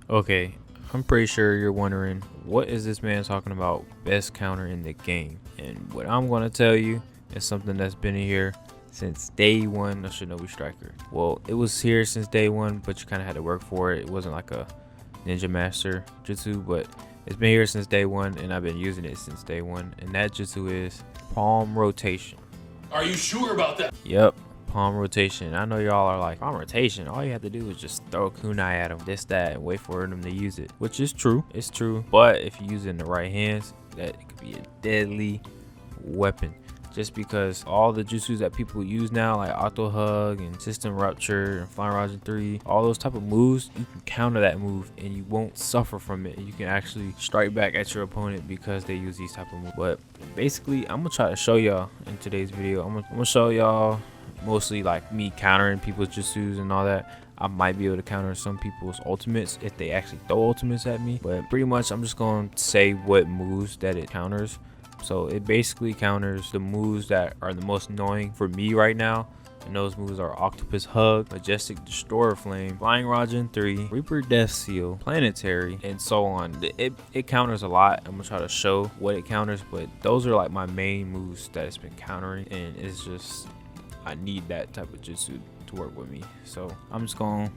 Okay, I'm pretty sure you're wondering, what is this man talking about best counter in the game? And what I'm going to tell you is something that's been in here since day one of Shinobi Striker. Well, it was here since day one, but you kind of had to work for it. It wasn't like a Ninja Master Jutsu, but it's been here since day one, and I've been using it since day one. And that Jutsu is palm rotation. Are you sure about that? Yep. Palm rotation. I know y'all are like, palm rotation, all you have to do is just throw a kunai at them, this, that, and wait for them to use it, which is true. It's true. But if you use it in the right hands, that could be a deadly weapon. Just because all the jutsus that people use now, like Auto Hug and System Rupture and Flying Roger 3, all those type of moves, you can counter that move and you won't suffer from it. You can actually strike back at your opponent because they use these type of moves. But basically, I'm gonna try to show y'all in today's video. I'm gonna show y'all mostly like me countering people's jutsus and all that. I might be able to counter some people's ultimates if they actually throw ultimates at me, but pretty much I'm just going to say what moves that it counters. So it basically counters the moves that are the most annoying for me right now, and those moves are Octopus Hug, Majestic Destroyer Flame, Flying Rajin 3, Reaper Death Seal, Planetary, and so on. It counters a lot. I'm gonna try to show what it counters, but those are like my main moves that it's been countering, and it's just, I need that type of jutsu to work with me. So I'm just gonna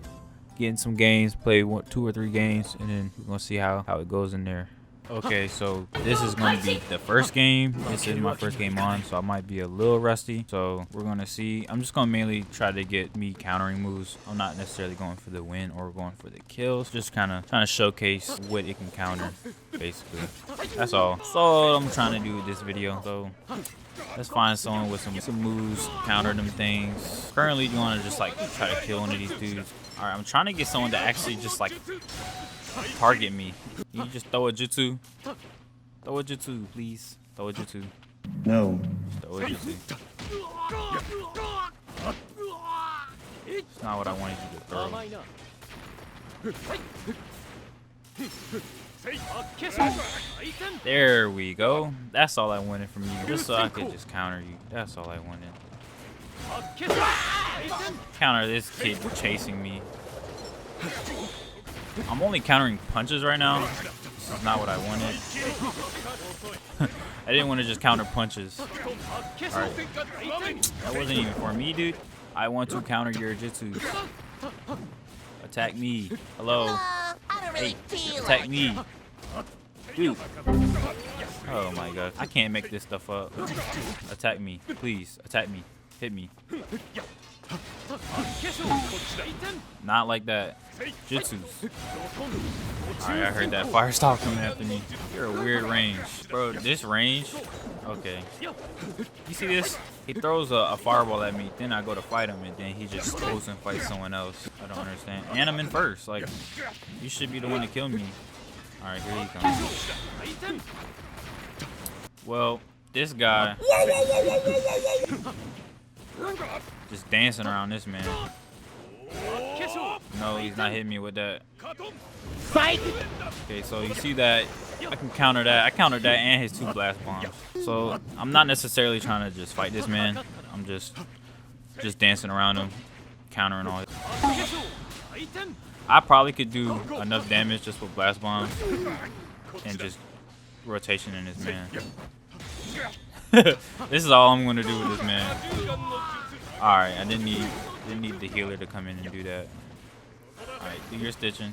get in some games, play 2 or 3 games, and then we're gonna see how it goes in there. Okay, so this is going to be the first game. This is my first game on, so I might be a little rusty. So we're going to see. I'm just going to mainly try to get me countering moves. I'm not necessarily going for the win or going for the kills. Just kind of trying to showcase what it can counter, basically. That's all. That's all I'm trying to do with this video. So let's find someone with some moves, counter them things. Currently, you want to just like try to kill one of these dudes. All right, I'm trying to get someone to actually just like target me. You just throw a jutsu. Throw a jutsu, please. Throw a jutsu. No. Throw a jutsu. It's not what I wanted you to throw. There we go. That's all I wanted from you. Just so I could just counter you. That's all I wanted. Counter this kid chasing me. I'm only countering punches right now. This is not what I wanted. I didn't want to just counter punches. Alright. That wasn't even for me, dude. I want to counter your jutsu. Attack me. Hello. Hey, attack me. Dude. Oh my god. I can't make this stuff up. Attack me. Please. Attack me. Hit me. Not like that. Jutsus. Alright, I heard that fire style coming after me. You're a weird range. Bro, this range? Okay. You see this? He throws a fireball at me, then I go to fight him, and then he just goes and fights someone else. I don't understand. And I'm in first. Like, you should be the one to kill me. Alright, here he comes. Well, this guy just dancing around this man. No, he's not hitting me with that. Fight! Okay, so you see that? I can counter that. I countered that and his 2 blast bombs. So I'm not necessarily trying to just fight this man. I'm just dancing around him, countering all his. I probably could do enough damage just with blast bombs and just rotation in this man. This is all I'm gonna do with this man. Alright, I didn't need the healer to come in and do that. Alright, do your stitching.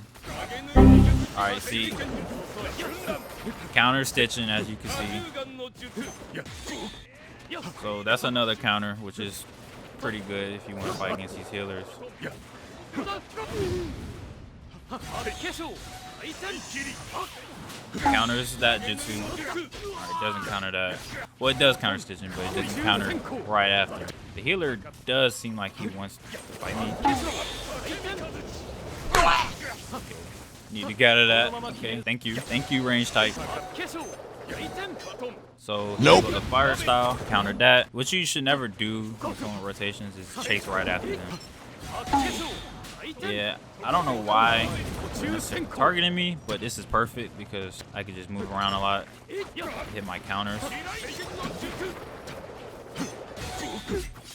Alright, see. Counter stitching, as you can see. So that's another counter, which is pretty good if you want to fight against these healers. Counters that jutsu. Alright, doesn't counter that. Well, it does counter stitching, but it doesn't counter right after. The healer does seem like he wants to fight me. Okay. Need to get out of that. Okay, thank you. Thank you, range type. So, nope. The fire style, countered that. What you should never do with someone rotations is chase right after them. Yeah, I don't know why it's targeting me, but this is perfect because I can just move around a lot, hit my counters.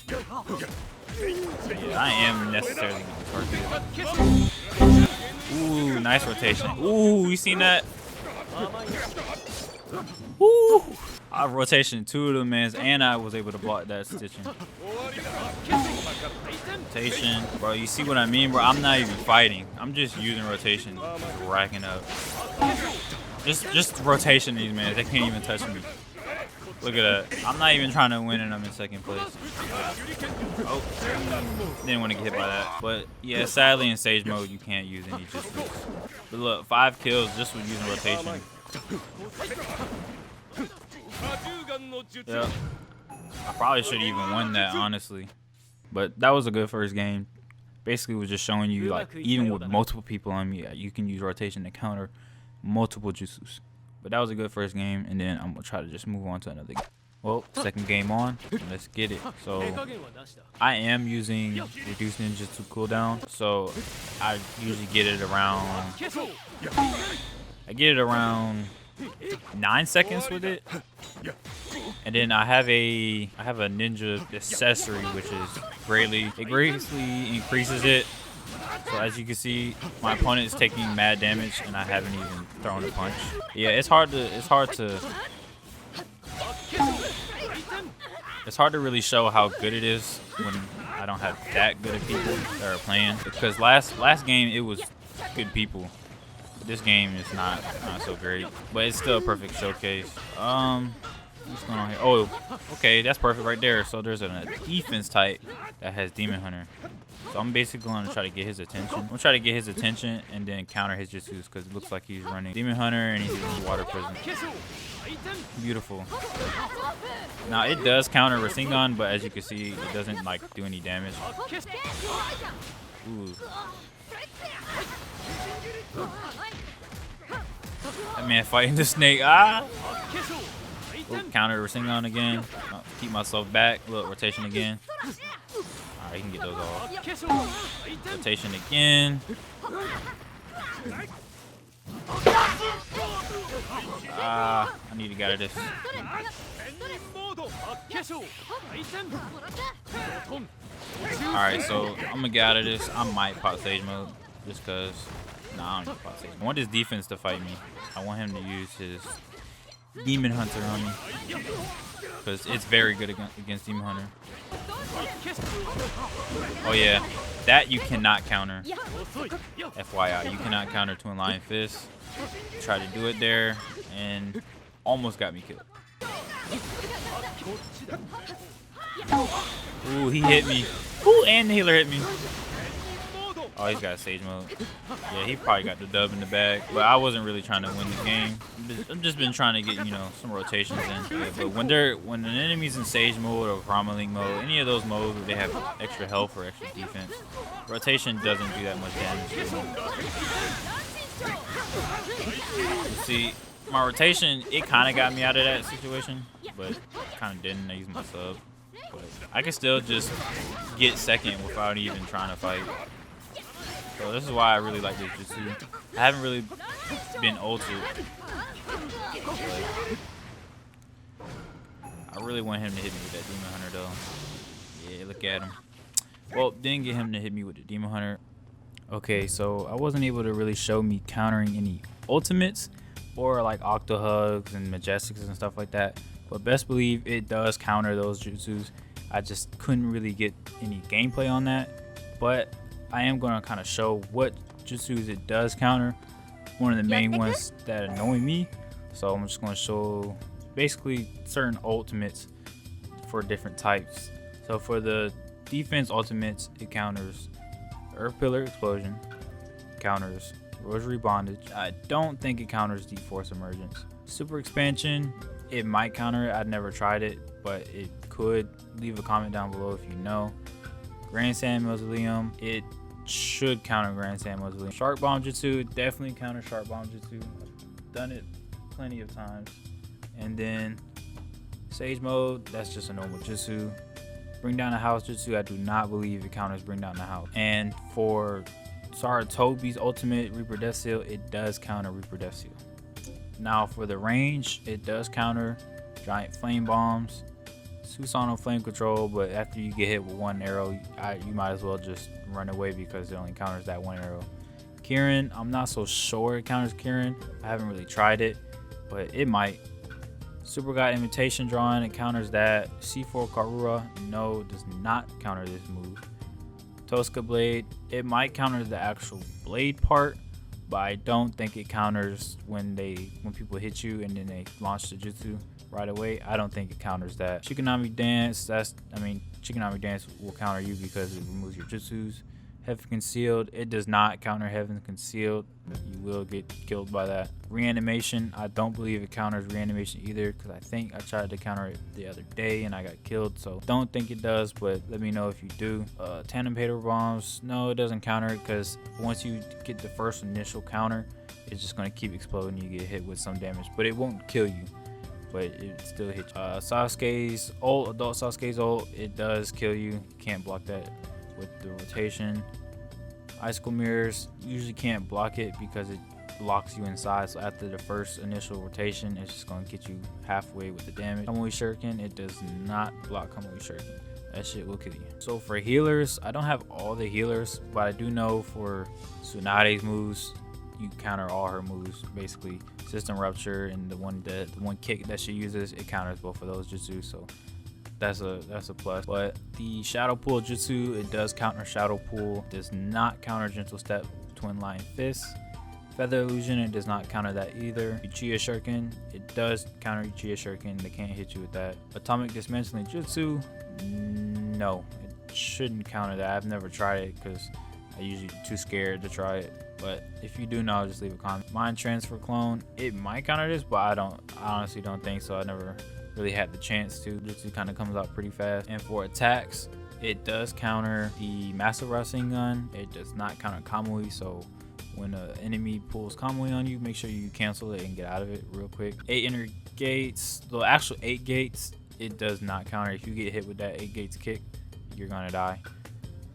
Yeah, I am necessarily going to target. Ooh, nice rotation. Ooh, you seen that? Ooh. I rotation 2 of them mans, and I was able to block that stitching. Rotation, bro. You see what I mean, bro? I'm not even fighting. I'm just using rotation, just racking up. Just rotation these mans. They can't even touch me. Look at that. I'm not even trying to win, and I'm in 2nd place. Oh, didn't want to get hit by that. But yeah, sadly in Sage mode you can't use any Jutsus. But look, 5 kills just with using rotation. Yep. I probably should have even won that, honestly. But that was a good first game. Basically, was just showing you, like, even with multiple people on me, you can use rotation to counter multiple Jutsus. But that was a good first game, and then I'm gonna try to just move on to another game. Well, 2nd game on, let's get it. So I am using reduced ninjutsu cooldown, so I usually get it around 9 seconds with it. And then I have a ninja accessory, which is greatly increases it. So as you can see, my opponent is taking mad damage, and I haven't even thrown a punch. Yeah, it's hard to really show how good it is when I don't have that good of people that are playing. Because last game it was good people. This game is not so great, but it's still a perfect showcase. What's going on here? Oh, okay, that's perfect right there. So there's a defense type that has Demon Hunter. So I'm basically going to try to get his attention. I'm going to try to get his attention and then counter his Jutsus because it looks like he's running Demon Hunter and he's using Water Prison. Beautiful. Now it does counter Rasengan, but as you can see, it doesn't like do any damage. Ooh. That man fighting the snake. Ah! Oh, counter Rasengan again. Keep myself back. Look, rotation again. Alright, you can get those off. Rotation again. I need to get out of this. Alright, so I'm gonna get out of this. I might pop Sage mode just cause. Nah, I don't need to pop Sage. I want his defense to fight me. I want him to use his Demon Hunter on me because it's very good against Demon Hunter. Oh yeah, that you cannot counter. FYI, you cannot counter Twin Lion Fist. Tried to do it there and almost got me killed. Ooh, he hit me. Ooh, and the healer hit me. Oh, he's got Sage mode. Yeah, he probably got the dub in the bag, but I wasn't really trying to win the game. I've just been trying to get, you know, some rotations in. Yeah, but when an enemy's in Sage mode or Karma Link mode, any of those modes where they have extra health or extra defense, rotation doesn't do that much damage. See, my rotation, it kind of got me out of that situation, but kind of didn't. I used my sub. But I can still just get 2nd without even trying to fight. So this is why I really like this Jutsu. I haven't really been ulted. I really want him to hit me with that Demon Hunter though. Yeah, look at him. Well, didn't get him to hit me with the Demon Hunter. Okay, so I wasn't able to really show me countering any ultimates or like Octo Hugs and Majestics and stuff like that. But best believe it does counter those Jutsus. I just couldn't really get any gameplay on that. But I am going to kind of show what Jutsus it does counter. One of the main ones that annoy me. So I'm just going to show basically certain ultimates for different types. So for the defense ultimates, it counters Earth Pillar Explosion, counters Rosary Bondage. I don't think it counters Deep Force Emergence. Super Expansion, it might counter it. I've never tried it, but it could. Leave a comment down below if you know. Grand Sand Mausoleum, it should counter Grand Sand Mausoleum. Shark Bomb Jutsu, definitely counter Shark Bomb Jutsu. I've done it plenty of times. And then Sage mode, that's just a normal Jutsu. Bring Down the House Jutsu, I do not believe it counters Bring Down the House. And for Saratobi's ultimate Reaper Death Seal, it does counter Reaper Death Seal. Now for the range, it does counter Giant Flame Bombs, Susanoo Flame Control, but after you get hit with one arrow, you might as well just run away because it only counters that one arrow. Kieran, I'm not so sure it counters Kieran. I haven't really tried it, but it might. Super God Imitation Drawing, it counters that. C4 Karura, no, does not counter this move. Tosca Blade, it might counter the actual blade part, but I don't think it counters when people hit you and then they launch the jutsu right away. I don't think it counters that. Shikinami Dance, Shikinami Dance will counter you because it removes your jutsus. Heaven Concealed, it does not counter Heaven Concealed. You will get killed by that. Reanimation, I don't believe it counters Reanimation either, because I think I tried to counter it the other day and I got killed, so don't think it does, but let me know if you do. Tandem Paper Bombs, no, it doesn't counter it, because once you get the first initial counter, it's just going to keep exploding. You get hit with some damage, but it won't kill you, but it still hits you. Sasuke's ult, Adult Sasuke's ult, it does kill you. You can't block that with the rotation. Icicle Mirrors, usually can't block it because it locks you inside, so after the first initial rotation, it's just going to get you halfway with the damage. Kamui Shuriken, it does not block Kamui Shuriken. That shit will kill you. So for healers, I don't have all the healers, but I do know for Tsunade's moves, you counter all her moves, basically. System Rupture and the one kick that she uses, it counters both of those jutsu, so that's a plus. But the Shadow Pool Jutsu, it does counter Shadow Pool, does not counter Gentle Step, Twin Lion Fist. Feather Illusion, it does not counter that either. Uchiha Shuriken, it does counter Uchiha Shuriken, they can't hit you with that. Atomic Dismantling Jutsu, no, it shouldn't counter that. I've never tried it because I'm usually too scared to try it. But if you do know, just leave a comment. Mind Transfer Clone, it might counter this, but I honestly don't think so. I never really had the chance to. Jutsu kind of comes out pretty fast. And for attacks, it does counter the Massive Wrestling Gun. It does not counter Kamui, so when an enemy pulls Kamui on you, make sure you cancel it and get out of it real quick. 8 inner gates, the actual 8 gates, it does not counter. If you get hit with that 8 gates kick, you're gonna die.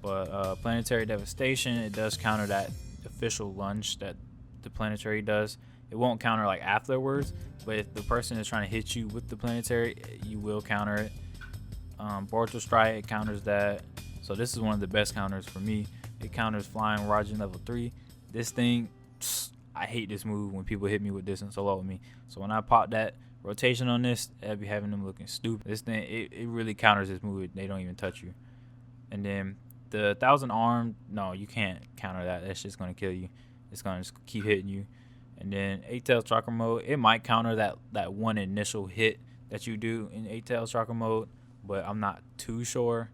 But Planetary Devastation, it does counter that official lunge that the Planetary does. It won't counter like afterwards, but if the person is trying to hit you with the Planetary, you will counter it. Boruto Strike, it counters that. So this is one of the best counters for me. It counters Flying Raijin level 3. This thing, I hate this move when people hit me with this and solo with me. So when I pop that rotation on this, I'd be having them looking stupid. This thing, it really counters this move. They don't even touch you. And then the 1000 Arm, no, you can't counter that. That's just going to kill you. It's going to just keep hitting you. And then 8-Tails Chakra Mode, it might counter that one initial hit that you do in 8-Tails Chakra Mode, but I'm not too sure.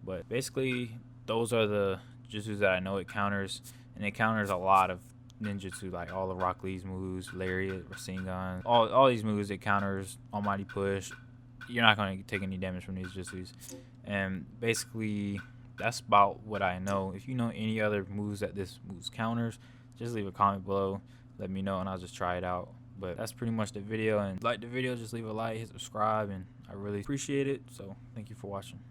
But basically, those are the jutsus that I know it counters. And it counters a lot of ninjutsu, like all the Rock Lee's moves, Lariat, Rasengan, all these moves it counters. Almighty Push. You're not going to take any damage from these jutsus. And basically, that's about what I know. If you know any other moves that this moves counters, just leave a comment below. Let me know and I'll just try it out. But that's pretty much the video. And if you like the video, just leave a like, hit subscribe, and I really appreciate it. So thank you for watching.